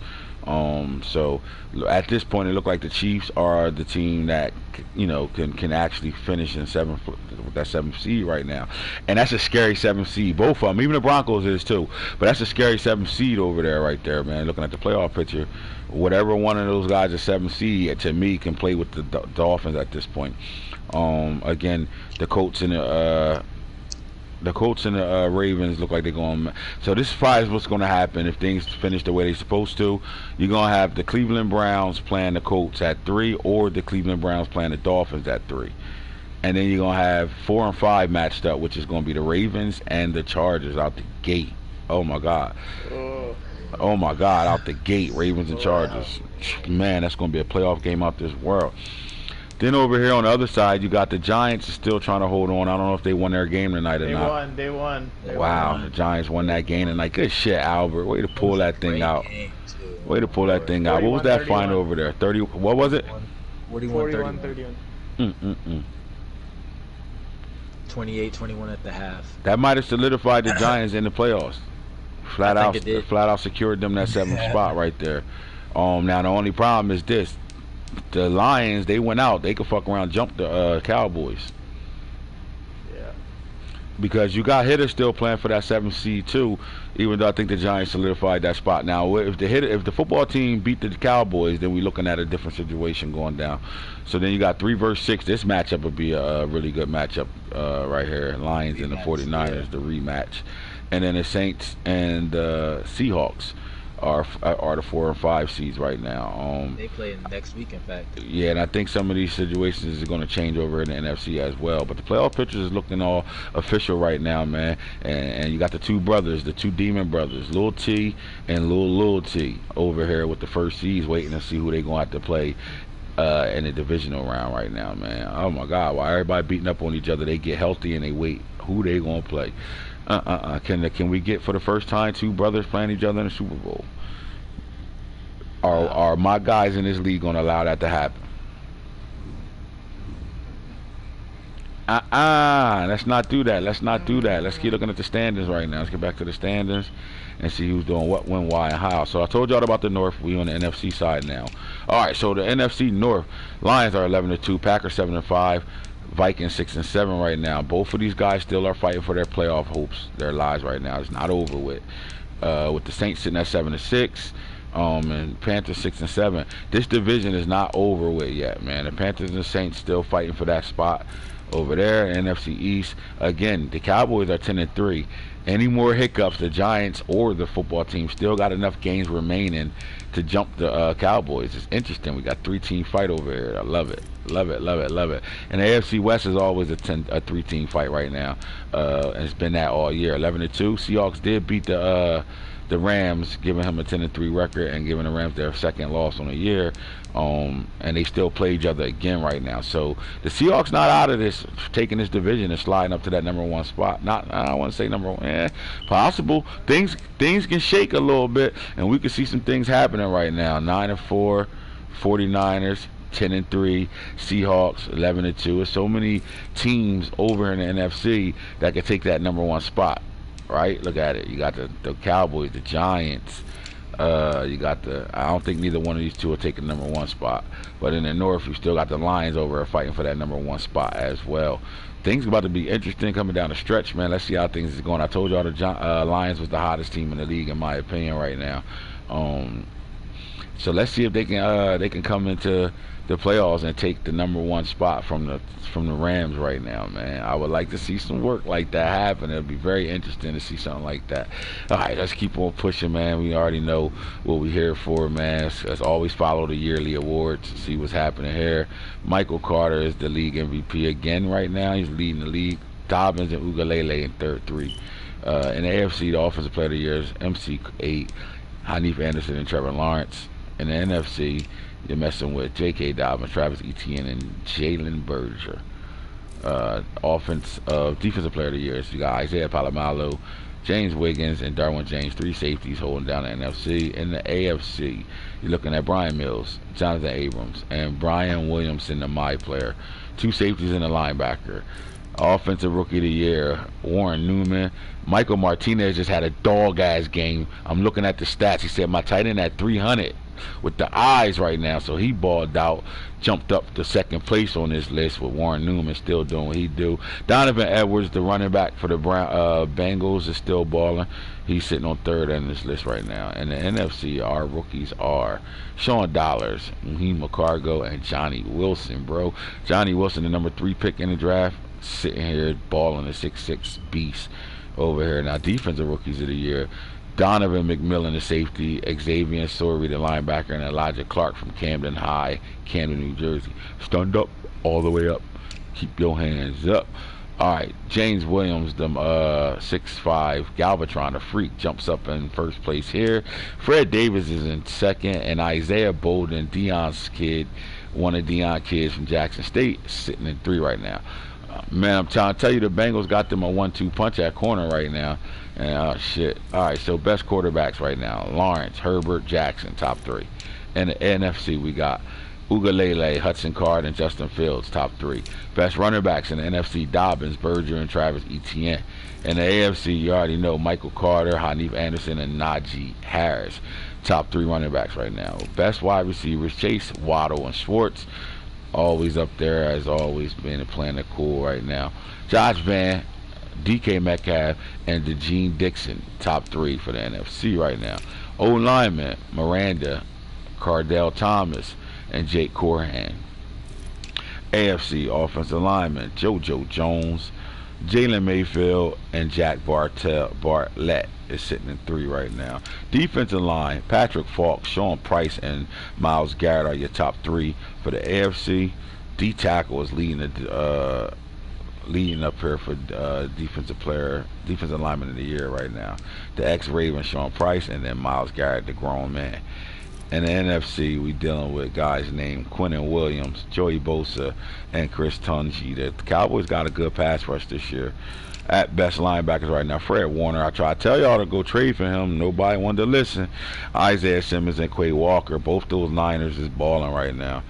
So at this point, it looked like the Chiefs are the team that can actually finish in 7th with that 7th seed right now, and that's a scary 7th seed. Both of them, even the Broncos is too, but that's a scary 7th seed over there right there, man. Looking at the playoff picture, whatever one of those guys is 7th seed to me can play with the Dolphins at this point. Again, the Colts and the Ravens look like they're going. So this is probably what's going to happen if things finish the way they're supposed to. You're going to have the Cleveland Browns playing the Colts at 3, or the Cleveland Browns playing the Dolphins at 3. And then you're going to have 4 and 5 matched up, which is going to be the Ravens and the Chargers out the gate. Oh, my God. Oh, my God, out the gate, Ravens and Chargers. Man, that's going to be a playoff game out this world. Then over here on the other side, you got the Giants still trying to hold on. I don't know if they won their game tonight or not. They won. Wow, the Giants won that game tonight. Good shit, Albert. Way to pull that thing out. Way to pull that thing out. What was that final over there? 30. What was it? 41-31. 28-21 at the half. That might have solidified the Giants in the playoffs. Flat out secured them that 7th spot right there. Now the only problem is this. The Lions, they went out. They could fuck around, jump the Cowboys. Yeah. Because you got hitters still playing for that 7th seed too. Even though I think the Giants solidified that spot. Now, if the football team beat the Cowboys, then we're looking at a different situation going down. So then you got 3 versus 6. This matchup would be a really good matchup right here. Lions and the 49ers, the rematch, and then the Saints and the Seahawks are the 4 and 5 seeds right now. They play next week, in fact. Yeah, and I think some of these situations are going to change over in the NFC as well. But the playoff pictures is looking all official right now, man. And you got the 2 brothers, the 2 Demon brothers, Lil T and Lil T, over here with the first seeds, waiting to see who they going to have to play in the divisional round right now, man. Oh my God, while everybody beating up on each other, they get healthy and they wait who they going to play. Can we get for the first time 2 brothers playing each other in the Super Bowl? Are my guys in this league going to allow that to happen? Let's not do that. Let's keep looking at the standings right now. Let's get back to the standings and see who's doing what, when, why, and how. So I told y'all about the North. We on the NFC side now. All right, so the NFC North, Lions are 11-2, Packers 7-5. Vikings 6-7 right now. Both of these guys still are fighting for their playoff hopes, their lives right now. It's not over with. With the Saints sitting at 7-6, and Panthers 6-7. This division is not over with yet, man. The Panthers and the Saints still fighting for that spot over there. NFC East again. The Cowboys are 10-3. Any more hiccups, the Giants or the football team still got enough games remaining to jump the Cowboys. It's interesting. We got 3-team fight over here. I love it. Love it, love it, love it. And the AFC West is always a 3-team fight right now. And it's been that all year. 11-2. Seahawks did beat the Rams, giving him a 10-3 record and giving the Rams their second loss on the year. And they still play each other again right now. So the Seahawks not out of this, taking this division and sliding up to that number one spot. Not, I don't want to say number one. Possible. Things can shake a little bit, and we can see some things happening right now. 9-4, 49ers. 10-3, Seahawks 11-2. There's so many teams over in the NFC that can take that number one spot. Right? Look at it. You got the Cowboys, the Giants. You got I don't think neither one of these two will take the number one spot. But in the North, you still got the Lions over there fighting for that number one spot as well. Things about to be interesting coming down the stretch, man. Let's see how things is going. I told y'all the Lions was the hottest team in the league, in my opinion, right now. So let's see if they can come into the playoffs and take the number one spot from the Rams right now, man. I would like to see some work like that happen. It'll be very interesting to see something like that. All right, let's keep on pushing, man. We already know what we're here for, man. Let's always follow the yearly awards, see what's happening here. Michael Carter is the league MVP again right now. He's leading the league. Dobbins and Ugalele in third three. In the AFC, the Offensive Player of the Year is MC8, Hanif Anderson, and Trevor Lawrence. In the NFC, you're messing with J.K. Dobbins, Travis Etienne, and Jalen Berger. Defensive Player of the Year, so you got Isaiah Palomalo, James Wiggins, and Darwin James, three safeties holding down the NFC. In the AFC, you're looking at Brian Mills, Jonathan Abrams, and Brian Williamson, the my player. Two safeties and a linebacker. Offensive Rookie of the Year, Warren Newman. Michael Martinez just had a dog-ass game. I'm looking at the stats. He said my tight end at 300 with the eyes right now, so he balled out, jumped up to second place on this list with Warren Newman still doing what he do. Donovan Edwards, the running back for the Bengals, is still balling. He's sitting on third on this list right now. And the NFC, our rookies are Sean Dollars, Mahim McCargo, and Johnny Wilson, bro. Johnny Wilson, the number 3 pick in the draft, sitting here balling the 6'6" beast over here. Now, defensive rookies of the year, Donovan McMillan, the safety, Xavier Sorey, the linebacker, and Elijah Clark from Camden High, Camden, New Jersey. Stand up, all the way up. Keep your hands up. All right, James Williams, the 6'5", Galvatron, the freak, jumps up in first place here. Fred Davis is in second, and Isaiah Bolden, Deion's kid, one of Deion kids from Jackson State, sitting in 3 right now. Man, I'm trying to tell you, the Bengals got them a 1-2 punch at corner right now. And shit. All right, so best quarterbacks right now: Lawrence, Herbert, Jackson, top 3. In the NFC, we got Ugalele, Hudson Card, and Justin Fields, top 3. Best running backs in the NFC: Dobbins, Berger, and Travis Etienne. In the AFC, you already know Michael Carter, Hanif Anderson, and Najee Harris, top 3 running backs right now. Best wide receivers: Chase, Waddle, and Schwartz. Always up there, as always, been playing it cool right now. Josh Van, DK Metcalf, and DeGene Dixon, top 3 for the NFC right now. O-lineman, Miranda, Cardell Thomas, and Jake Corhan. AFC offensive lineman, JoJo Jones, Jalen Mayfield, and Jack Bartlett is sitting in 3 right now. Defensive line, Patrick Falk, Sean Price, and Myles Garrett are your top 3 for the AFC. D-tackle is leading up here for defensive lineman of the year right now. The ex-Raven, Sean Price, and then Myles Garrett, the grown man. In the NFC, we dealing with guys named Quinnen Williams, Joey Bosa, and Chris Tunji. The Cowboys got a good pass rush this year. At best linebackers right now, Fred Warner. I try to tell y'all to go trade for him. Nobody wanted to listen. Isaiah Simmons and Quay Walker. Both those Niners is balling right now.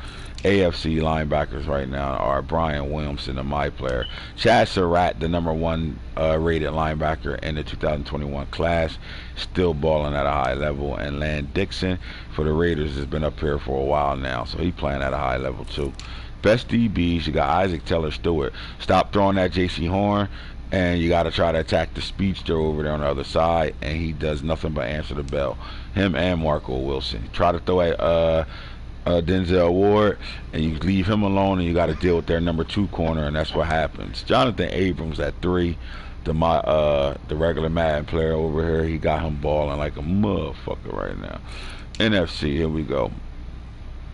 AFC linebackers right now are Brian Williamson, the my player. Chad Surratt, the number 1 rated linebacker in the 2021 class, still balling at a high level. And Land Dixon for the Raiders has been up here for a while now, so he's playing at a high level too. Best DBs, you got Isaac Taylor Stewart. Stop throwing that J.C. Horn, and you got to try to attack the speedster over there on the other side, and he does nothing but answer the bell. Him and Marco Wilson. Try to throw at Denzel Ward, and you leave him alone, and you got to deal with their number 2 corner, and that's what happens. Jonathan Abrams at 3. The regular Madden player over here, he got him balling like a motherfucker right now. NFC, here we go.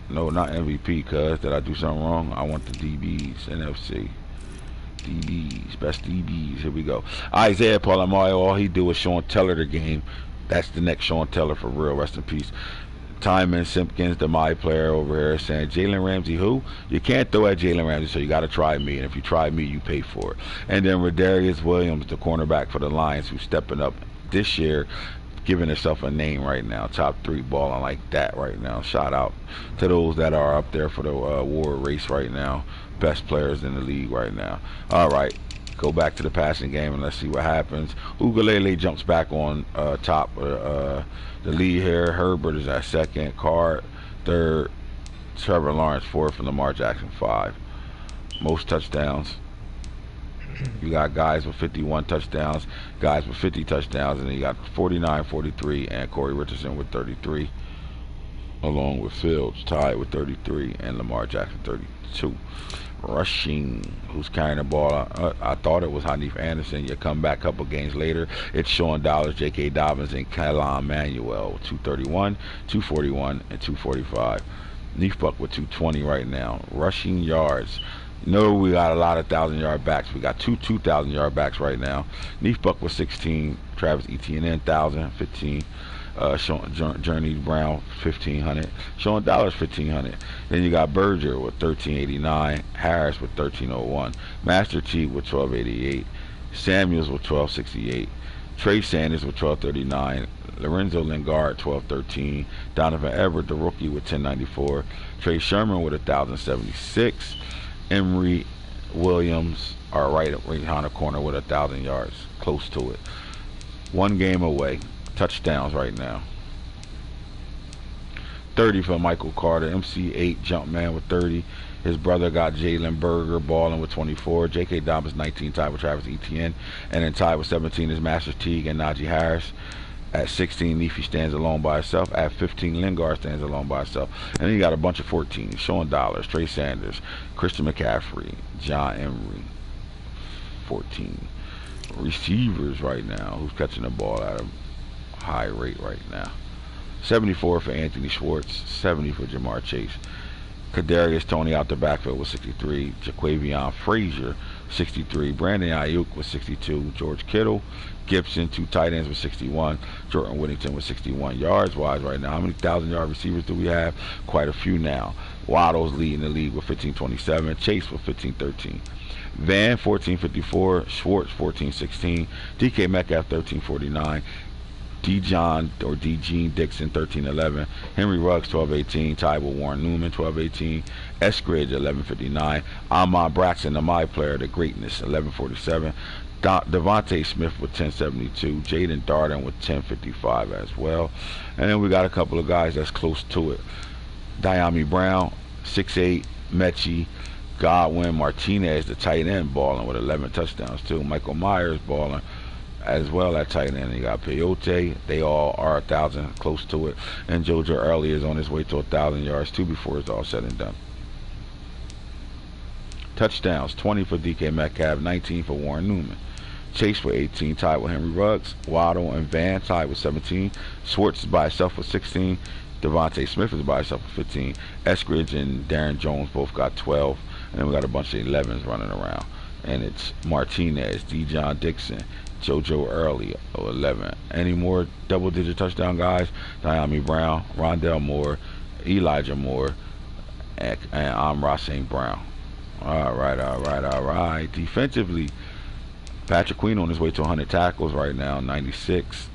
No, not MVP, cuz. Did I do something wrong? I want the DBs. NFC. DBs. Best DBs. Here we go. Isaiah Palamayo, all he do is Sean Teller the game. That's the next Sean Teller for real. Rest in peace. Timon Simpkins, the my player over here, saying Jalen Ramsey who? You can't throw at Jalen Ramsey, so you got to try me. And if you try me, you pay for it. And then Rodarius Williams, the cornerback for the Lions, who's stepping up this year, giving himself a name right now. Top 3 balling like that right now. Shout out to those that are up there for the award race right now. Best players in the league right now. All right. Go back to the passing game and let's see what happens. Ugalele jumps back on top of the lead here. Herbert is at 2nd. Carr 3rd. Trevor Lawrence 4th. And Lamar Jackson 5. Most touchdowns. You got guys with 51 touchdowns, guys with 50 touchdowns, and then you got 49, 43, and Corey Richardson with 33, along with Fields tied with 33, and Lamar Jackson 32. Rushing, who's carrying the ball? I thought it was Hanif Anderson. You come back a couple games later, it's Sean Dollars, J.K. Dobbins, and Kylon Manuel, 231, 241, and 245. Neefbuck with 220 right now. Rushing yards. No, we got a lot of 1,000-yard backs. We got two 2,000-yard backs right now. Neefbuck with 16. Travis Etienne 1,000, 15. Journey Brown 1,500. Sean Dollars 1,500. Then you got Berger with 1,389. Harris with 1,301. Master T with 1,288. Samuels with 1,268. Trey Sanders with 1,239. Lorenzo Lingard 1,213. Donovan Everett, the rookie, with 1,094. Trey Sherman with 1,076. Emory Williams are right behind the corner with 1,000 yards, close to it. 1 game away. Touchdowns right now. 30 for Michael Carter. MC8 Jumpman with 30. His brother got Jalen Berger balling with 24. J.K. Dobbins 19, tied with Travis Etienne. And then tied with 17 is Master Teague and Najee Harris. At 16, Neefy stands alone by himself. At 15, Lingard stands alone by himself. And then you got a bunch of 14s. Sean Dollars, Trey Sanders, Christian McCaffrey, John Emery. 14. Receivers right now. Who's catching the ball at a high rate right now? 74 for Anthony Schwartz. 70 for Jamar Chase. Kadarius Toney out the backfield with 63. Jaquavion Frazier, 63. Brandon Ayuk with 62. George Kittle, Gibson, 2 tight ends with 61. Jordan Whittington with 61. Yards wise right now, how many 1,000-yard receivers do we have? Quite a few now. Waddle's leading the league with 1,527. Chase with 1,513. Van 1,454. Schwartz 1,416. DK Metcalf 1,349. D-John or D-Gene Dixon 1311. Henry Ruggs 1218. Tied with Warren Newman 1218. Eskridge 1159. Ahmad Braxton, the my player, the greatness 1147. Devontae Smith with 1072. Jaden Darden with 1055 as well. And then we got a couple of guys that's close to it. Diami Brown 6'8". Mechie, Godwin, Martinez, the tight end, balling with 11 touchdowns too. Michael Myers balling as well at tight end. You got Peyote. They all are 1,000, close to it. And JoJo Early is on his way to 1,000 yards too before it's all said and done. Touchdowns, 20 for DK Metcalf, 19 for Warren Newman. Chase for 18, tied with Henry Ruggs. Waddle and Van tied with 17. Schwartz is by himself with 16. Devontae Smith is by himself with 15. Eskridge and Darren Jones both got 12. And then we got a bunch of 11s running around. And it's Martinez, D-John Dixon, JoJo Early, 11. Any more double-digit touchdown guys? Diami Brown, Rondell Moore, Elijah Moore, and Amra St. Brown. All right. Defensively, Patrick Queen on his way to 100 tackles right now, 96.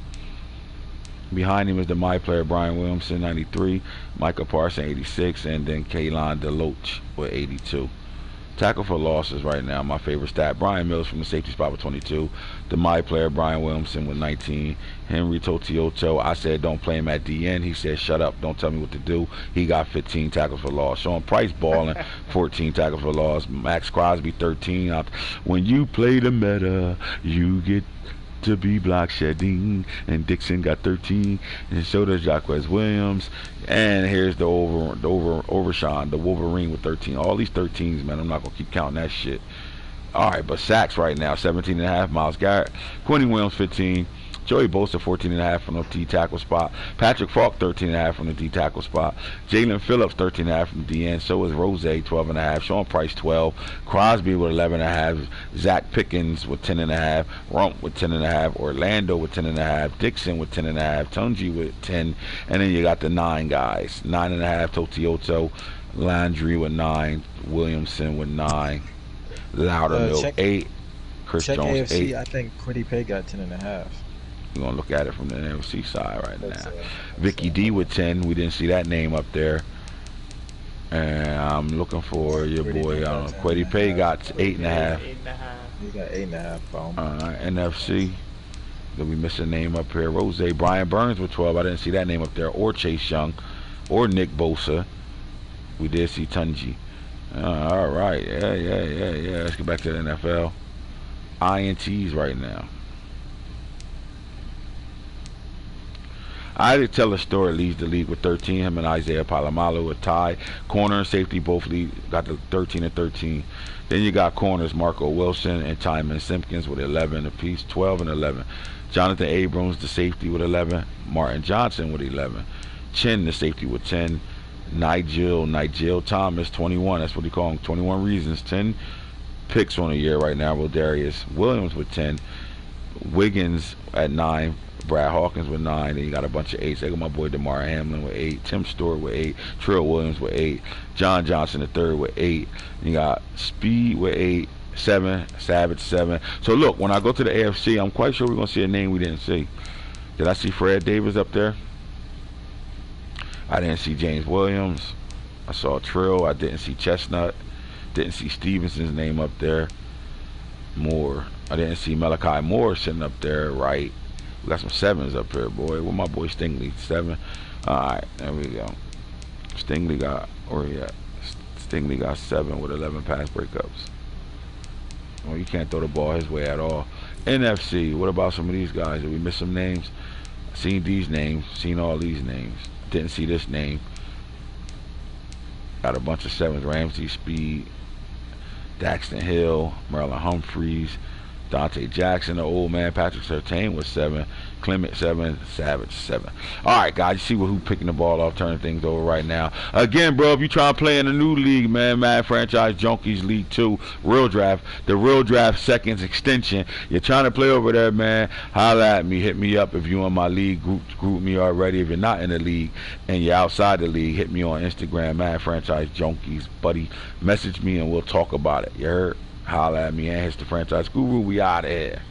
Behind him is the my player Brian Williamson, 93. Michael Parson, 86. And then Kaylon DeLoach with 82. Tackle for losses right now, my favorite stat. Brian Mills from the safety spot with 22. The my player, Brian Williamson, with 19. Henry Totioto, I said don't play him at DN. He said shut up, don't tell me what to do. He got 15 tackles for loss. Sean Price balling, 14 tackles for loss. Max Crosby, 13. When you play the meta, you get to be block shedding, and Dixon got 13, and so does Jacquez Williams, and here's the Overshawn, the Wolverine with 13. All these 13s, man, I'm not gonna keep counting that shit. All right, but sacks right now, 17 and a half. Myles Garrett, Quentin Williams, 15. Joey Bosa, 14 and a half from the D tackle spot. Patrick Falk, 13 and a half from the D tackle spot. Jalen Phillips, 13 and a half from the DN. So is Rose, 12 and a half. Sean Price, 12. Crosby with 11 and a half. Zach Pickens with 10 and a half. Rump with 10 and a half. Orlando with 10 and a half. Dixon with 10 and a half. Tunji with 10. And then you got the 9 guys. 9 and a half. Totioto. Landry with 9. Williamson with 9. Loudermilk, 8. Chris check Jones, AFC, 8. I think Quiddy Pay got 10 and a half. We're going to look at it from the NFC side right That's, now. Vicky D with 10. We didn't see that name up there. And I'm looking for your boy. Quiddy Pay got 8.5. 8.5. He got 8.5. NFC. Did we miss a name up here? Rose. Brian Burns with 12. I didn't see that name up there. Or Chase Young. Or Nick Bosa. We did see Tunji. All right. Yeah. Let's get back to the NFL. INTs right now. I did tell a story leads the league with 13. Him and Isaiah Palomalu with tie. Corner and safety both got the 13 and 13. Then you got corners Marco Wilson and Tyman Simpkins with 11 apiece, 12 and 11. Jonathan Abrams, the safety, with 11. Martin Johnson with 11. Chin, the safety, with 10. Nigel Thomas, 21. That's what he call him. 21 reasons. 10 picks on the year right now. Rodarius Williams with 10. Wiggins at 9. Brad Hawkins with 9. Then you got a bunch of 8s. They got my boy DeMar Hamlin with 8. Tim Stewart with 8. Trill Williams with 8. John Johnson the third with 8. And you got Speed with 8. 7. Savage 7. So look, when I go to the AFC, I'm quite sure we're gonna see a name we didn't see. Did I see Fred Davis up there? I didn't see James Williams. I saw Trill. I didn't see Chestnut. Didn't see Stevenson's name up there. Moore. I didn't see Malachi Moore sitting up there, right? We got some 7s up here, boy. Where my boy Stingley? 7. Alright, there we go. Stingley got, where he at? Stingley got 7 with 11 pass breakups. Well, you can't throw the ball his way at all. NFC, what about some of these guys? Did we miss some names? Seen these names. Seen all these names. Didn't see this name. Got a bunch of 7s. Ramsey, Speed, Daxton Hill, Merlin Humphreys, Dante Jackson, the old man. Patrick Surtain was 7. Clement 7. Savage 7. All right, guys, you see who picking the ball off, turning things over right now. Again, bro, if you trying to play in a new league, man, Madden Franchise Junkies League 2, Real Draft, the Real Draft Seconds Extension. You're trying to play over there, man, holla at me. Hit me up if you in my league. Group me already. If you're not in the league and you're outside the league, hit me on Instagram, Madden Franchise Junkies, buddy. Message me and we'll talk about it. You heard? Holla at me, and it's the Franchise Guru. We out of here.